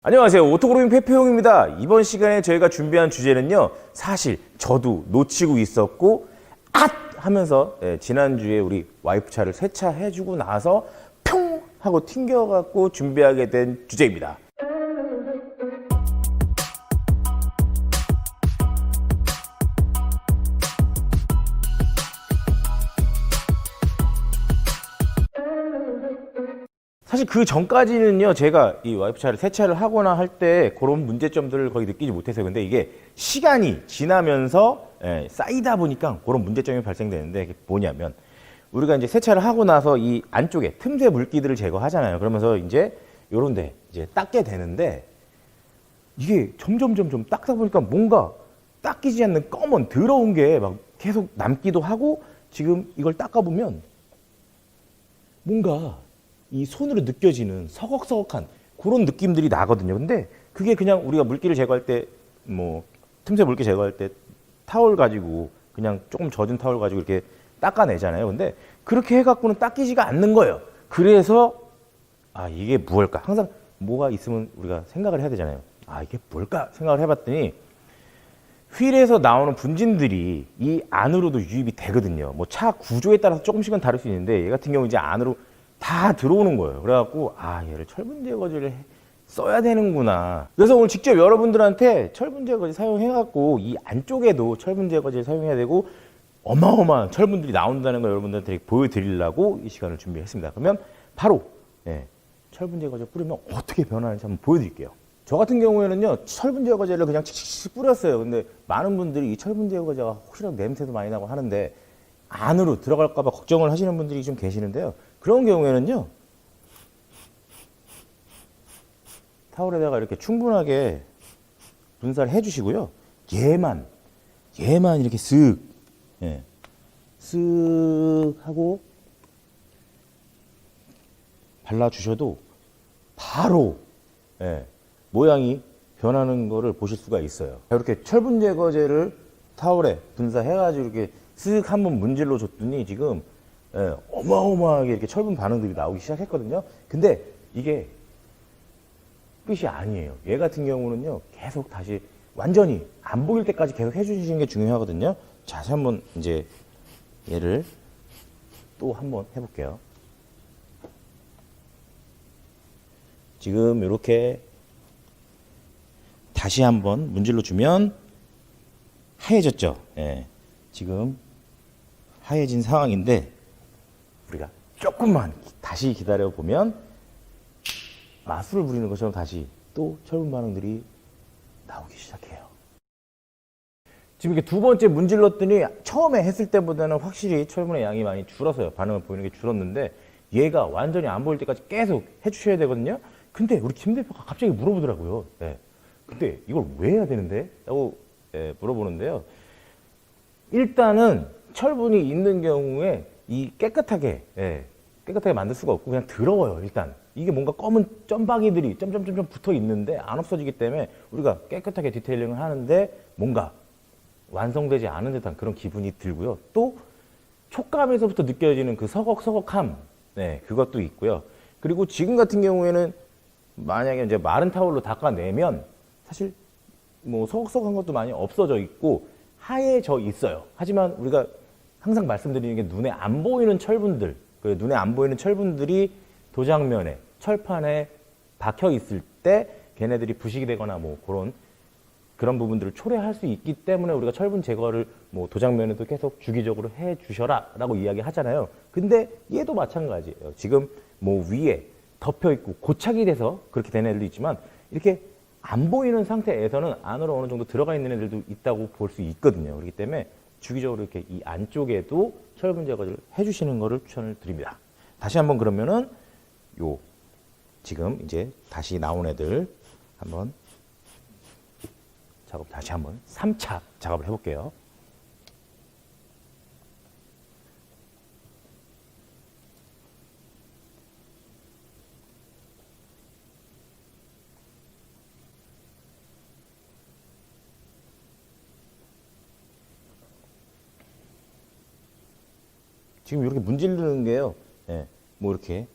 안녕하세요. 오토그로밍 페페용입니다. 이번 시간에 저희가 준비한 주제는요. 사실 저도 놓치고 있었고 앗! 하면서 지난주에 우리 와이프 차를 세차해주고 나서 평! 하고 튕겨갖고 준비하게 된 주제입니다. 사실 그 전까지는요, 제가 이 와이프 차를 세차를 하거나 할 때 그런 문제점들을 거의 느끼지 못했어요. 근데 이게 시간이 지나면서 쌓이다 보니까 그런 문제점이 발생되는데, 이게 뭐냐면, 우리가 이제 세차를 하고 나서 이 안쪽에 틈새 물기들을 제거하잖아요. 그러면서 이제 요런 데 이제 닦게 되는데, 이게 점점 닦다 보니까 뭔가 닦이지 않는 검은 더러운 게 막 계속 남기도 하고, 지금 이걸 닦아보면 뭔가 이 손으로 느껴지는 서걱서걱한 그런 느낌들이 나거든요. 근데 그게 그냥 우리가 물기를 제거할 때, 뭐 틈새 물기 제거할 때 타올 가지고 그냥 조금 젖은 타올 가지고 이렇게 닦아내잖아요. 근데 그렇게 해갖고는 닦이지가 않는 거예요. 그래서 이게 무엇일까? 항상 뭐가 있으면 우리가 생각을 해야 되잖아요. 이게 뭘까? 생각을 해봤더니 휠에서 나오는 분진들이 이 안으로도 유입이 되거든요. 뭐 차 구조에 따라서 조금씩은 다를 수 있는데 얘 같은 경우 이제 안으로 다 들어오는 거예요. 그래갖고 얘를 철분 제거제를 써야 되는구나. 그래서 오늘 직접 여러분들한테 철분 제거제 사용해갖고 이 안쪽에도 철분 제거제를 사용해야 되고 어마어마한 철분들이 나온다는 걸 여러분들한테 보여드리려고 이 시간을 준비했습니다. 그러면 바로 철분 제거제 뿌리면 어떻게 변하는지 한번 보여드릴게요. 저 같은 경우에는요, 철분 제거제를 그냥 칙칙 뿌렸어요. 근데 많은 분들이 이 철분 제거제가 혹시라도 냄새도 많이 나고 하는데 안으로 들어갈까봐 걱정을 하시는 분들이 좀 계시는데요. 그런 경우에는요, 타올에다가 이렇게 충분하게 분사를 해주시고요. 얘만 이렇게 쓱 하고 발라주셔도 바로 모양이 변하는 거를 보실 수가 있어요. 이렇게 철분 제거제를 타올에 분사해가지고 이렇게 쓱 한번 문질러 줬더니 지금 어마어마하게 이렇게 철분 반응들이 나오기 시작했거든요. 근데 이게 끝이 아니에요. 얘 같은 경우는요, 계속 다시 완전히 안 보일 때까지 계속 해주시는 게 중요하거든요. 자, 한번 이제 얘를 또 한번 해볼게요. 지금 이렇게 다시 한번 문질러 주면 하얘졌죠. 지금 하얘진 상황인데 우리가 조금만 다시 기다려 보면 마술을 부리는 것처럼 다시 또 철분 반응들이 나오기 시작해요. 지금 이렇게 두 번째 문질렀더니 처음에 했을 때보다는 확실히 철분의 양이 많이 줄었어요. 반응을 보이는 게 줄었는데 얘가 완전히 안 보일 때까지 계속 해주셔야 되거든요. 근데 우리 김 대표가 갑자기 물어보더라고요. 근데 이걸 왜 해야 되는데? 라고 물어보는데요. 일단은 철분이 있는 경우에 이 깨끗하게 만들 수가 없고 그냥 더러워요. 일단 이게 뭔가 검은 점박이들이 점점점점 붙어 있는데 안 없어지기 때문에 우리가 깨끗하게 디테일링을 하는데 뭔가 완성되지 않은 듯한 그런 기분이 들고요. 또 촉감에서부터 느껴지는 그 서걱서걱함, 그것도 있고요. 그리고 지금 같은 경우에는 만약에 이제 마른 타올로 닦아내면 사실 뭐 서걱서걱한 것도 많이 없어져 있고 하얘져 있어요. 하지만 우리가 항상 말씀드리는 게 눈에 안 보이는 철분들, 눈에 안 보이는 철분들이 도장면에, 철판에 박혀 있을 때 걔네들이 부식이 되거나 뭐 그런 부분들을 초래할 수 있기 때문에 우리가 철분 제거를 뭐 도장면에도 계속 주기적으로 해 주셔라 라고 이야기 하잖아요. 근데 얘도 마찬가지예요. 지금 뭐 위에 덮여 있고 고착이 돼서 그렇게 된 애들도 있지만 이렇게 안 보이는 상태에서는 안으로 어느 정도 들어가 있는 애들도 있다고 볼 수 있거든요. 그렇기 때문에 주기적으로 이렇게 이 안쪽에도 철분 제거를 해주시는 거를 추천을 드립니다. 다시 한번 그러면은 지금 이제 다시 나온 애들 한번 작업 다시 한번 3차 작업을 해볼게요. 지금 이렇게 문지르는 게요. 뭐 이렇게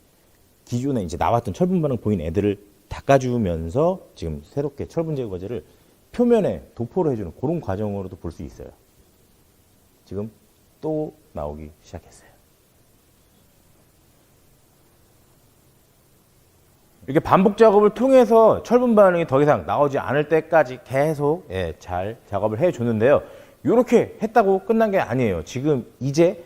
기존에 이제 나왔던 철분 반응 보인 애들을 닦아주면서 지금 새롭게 철분 제거제를 표면에 도포를 해주는 그런 과정으로도 볼 수 있어요. 지금 또 나오기 시작했어요. 이렇게 반복 작업을 통해서 철분 반응이 더 이상 나오지 않을 때까지 계속 잘 작업을 해줬는데요. 이렇게 했다고 끝난 게 아니에요. 지금 이제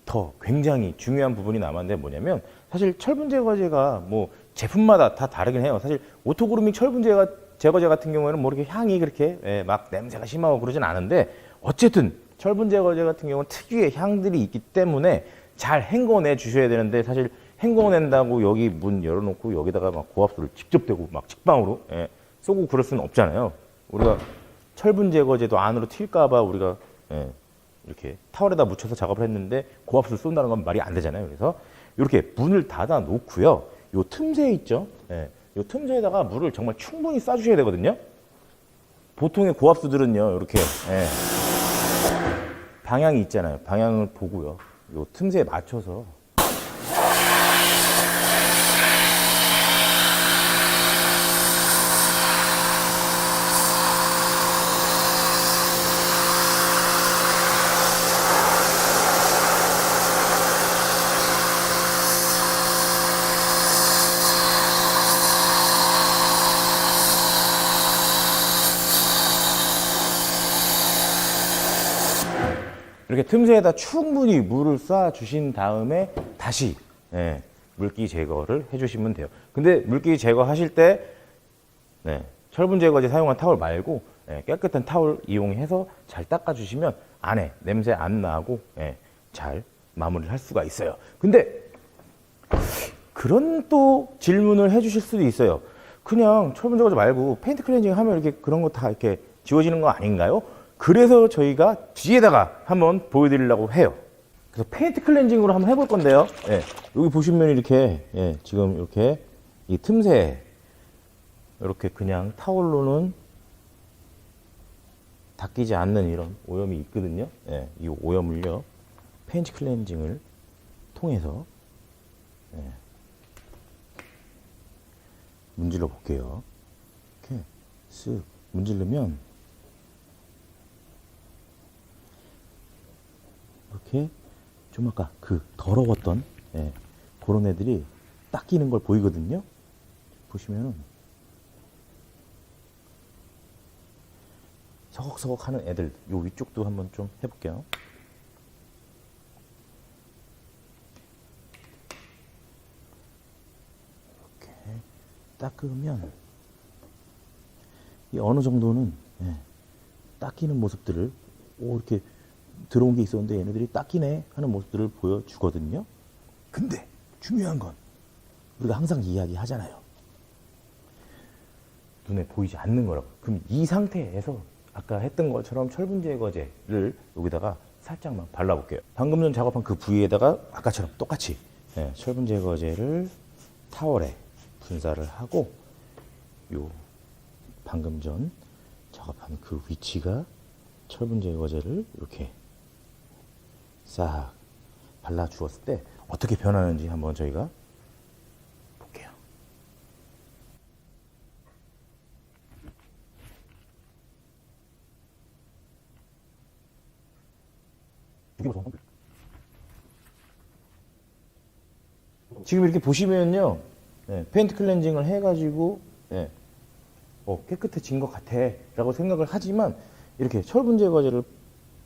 더 굉장히 중요한 부분이 남았는데 뭐냐면 사실 철분 제거제가 뭐 제품마다 다 다르긴 해요. 사실 오토그루밍 철분 제거제 같은 경우에는 뭐 이렇게 향이 그렇게 막 냄새가 심하고 그러진 않은데 어쨌든 철분 제거제 같은 경우는 특유의 향들이 있기 때문에 잘 헹궈내 주셔야 되는데 사실 헹궈낸다고 여기 문 열어놓고 여기다가 막 고압수를 직접 대고 막 직방으로 쏘고 그럴 수는 없잖아요. 우리가 철분 제거제도 안으로 튈까봐 우리가 이렇게 타월에다 묻혀서 작업을 했는데 고압수를 쏜다는 건 말이 안 되잖아요. 그래서 이렇게 문을 닫아 놓고요. 요 틈새 있죠? 요 틈새에다가 물을 정말 충분히 쏴주셔야 되거든요. 보통의 고압수들은요, 이렇게 방향이 있잖아요. 방향을 보고요. 요 틈새에 맞춰서 이렇게 틈새에다 충분히 물을 쏴 주신 다음에 다시 물기 제거를 해주시면 돼요. 근데 물기 제거하실 때 철분 제거제 사용한 타월 말고 깨끗한 타월 이용해서 잘 닦아주시면 안에 냄새 안 나고 잘 마무리를 할 수가 있어요. 근데 그런 또 질문을 해주실 수도 있어요. 그냥 철분 제거제 말고 페인트 클렌징 하면 이렇게 그런 거 다 이렇게 지워지는 거 아닌가요? 그래서 저희가 뒤에다가 한번 보여드리려고 해요. 그래서 페인트 클렌징으로 한번 해볼 건데요. 여기 보시면 이렇게 지금 이렇게 이 틈새에 이렇게 그냥 타올로는 닦이지 않는 이런 오염이 있거든요. 이 오염을요 페인트 클렌징을 통해서 문질러 볼게요. 이렇게 쓱 문지르면 이렇게 좀 아까 그 더러웠던 그런 애들이 닦이는 걸 보이거든요. 보시면은 서걱서걱 하는 애들 요 위쪽도 한번 좀 해볼게요. 이렇게 닦으면 이 어느 정도는 닦이는 모습들을 이렇게 들어온 게 있었는데 얘네들이 닦이네 하는 모습들을 보여주거든요. 근데 중요한 건 우리가 항상 이야기 하잖아요. 눈에 보이지 않는 거라고. 그럼 이 상태에서 아까 했던 것처럼 철분 제거제를 여기다가 살짝만 발라볼게요. 방금 전 작업한 그 부위에다가 아까처럼 똑같이 철분 제거제를 타월에 분사를 하고 요 방금 전 작업한 그 위치가 철분 제거제를 이렇게 싹 발라 주었을 때 어떻게 변하는지 한번 저희가 볼게요. 지금 이렇게 보시면요, 페인트 클렌징을 해가지고 깨끗해진 것 같아라고 생각을 하지만 이렇게 철분 제거제를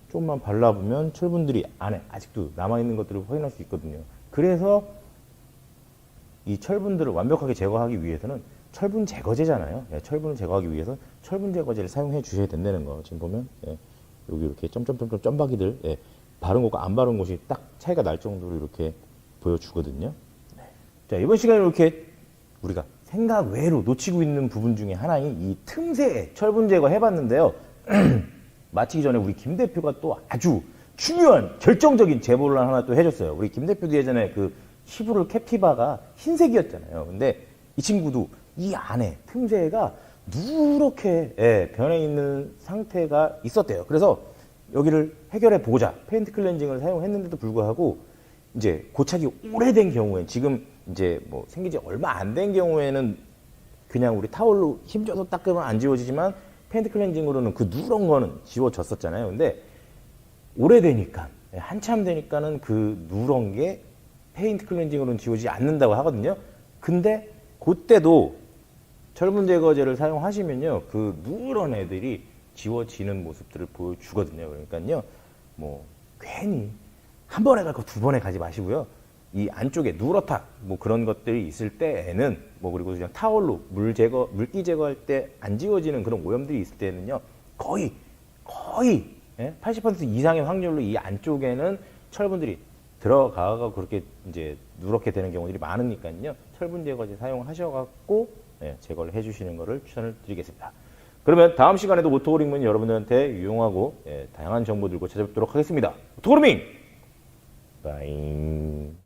좀만 발라보면 철분들이 안에 아직도 남아있는 것들을 확인할 수 있거든요. 그래서 이 철분들을 완벽하게 제거하기 위해서는 철분 제거제잖아요. 철분을 제거하기 위해서 철분 제거제를 사용해 주셔야 된다는 거. 지금 보면 여기 이렇게 점점점점 점박이들 바른 곳과 안 바른 곳이 딱 차이가 날 정도로 이렇게 보여주거든요. 자, 이번 시간에 이렇게 우리가 생각 외로 놓치고 있는 부분 중에 하나인 이 틈새 철분 제거 해봤는데요. 마치기 전에 우리 김 대표가 또 아주 중요한 결정적인 제보를 하나 또 해줬어요. 우리 김 대표도 예전에 그 시부르 캡티바가 흰색이었잖아요. 근데 이 친구도 이 안에 틈새가 누렇게 변해 있는 상태가 있었대요. 그래서 여기를 해결해 보고자 페인트 클렌징을 사용했는데도 불구하고 이제 고착이 오래된 경우에 지금 이제 뭐 생긴 지 얼마 안 된 경우에는 그냥 우리 타올로 힘줘서 닦으면 안 지워지지만 페인트 클렌징으로는 그 누런 거는 지워졌었잖아요. 근데 오래되니까 한참 되니까는 그 누런 게 페인트 클렌징으로는 지워지지 않는다고 하거든요. 근데 그때도 철분 제거제를 사용하시면요, 그 누런 애들이 지워지는 모습들을 보여주거든요. 그러니까요, 뭐 괜히 한 번에 가고 두 번에 가지 마시고요. 이 안쪽에 누렇다 뭐 그런 것들이 있을 때에는 뭐 그리고 그냥 타월로 물기 제거할 때 안 지워지는 그런 오염들이 있을 때는요, 거의 80% 이상의 확률로 이 안쪽에는 철분들이 들어가고 그렇게 이제 누렇게 되는 경우들이 많으니까요, 철분 제거제 사용하셔갖고 제거를 해주시는 것을 추천을 드리겠습니다. 그러면 다음 시간에도 오토그루밍은 여러분들한테 유용하고 다양한 정보 들고 찾아뵙도록 하겠습니다. 오토그루밍 바잉.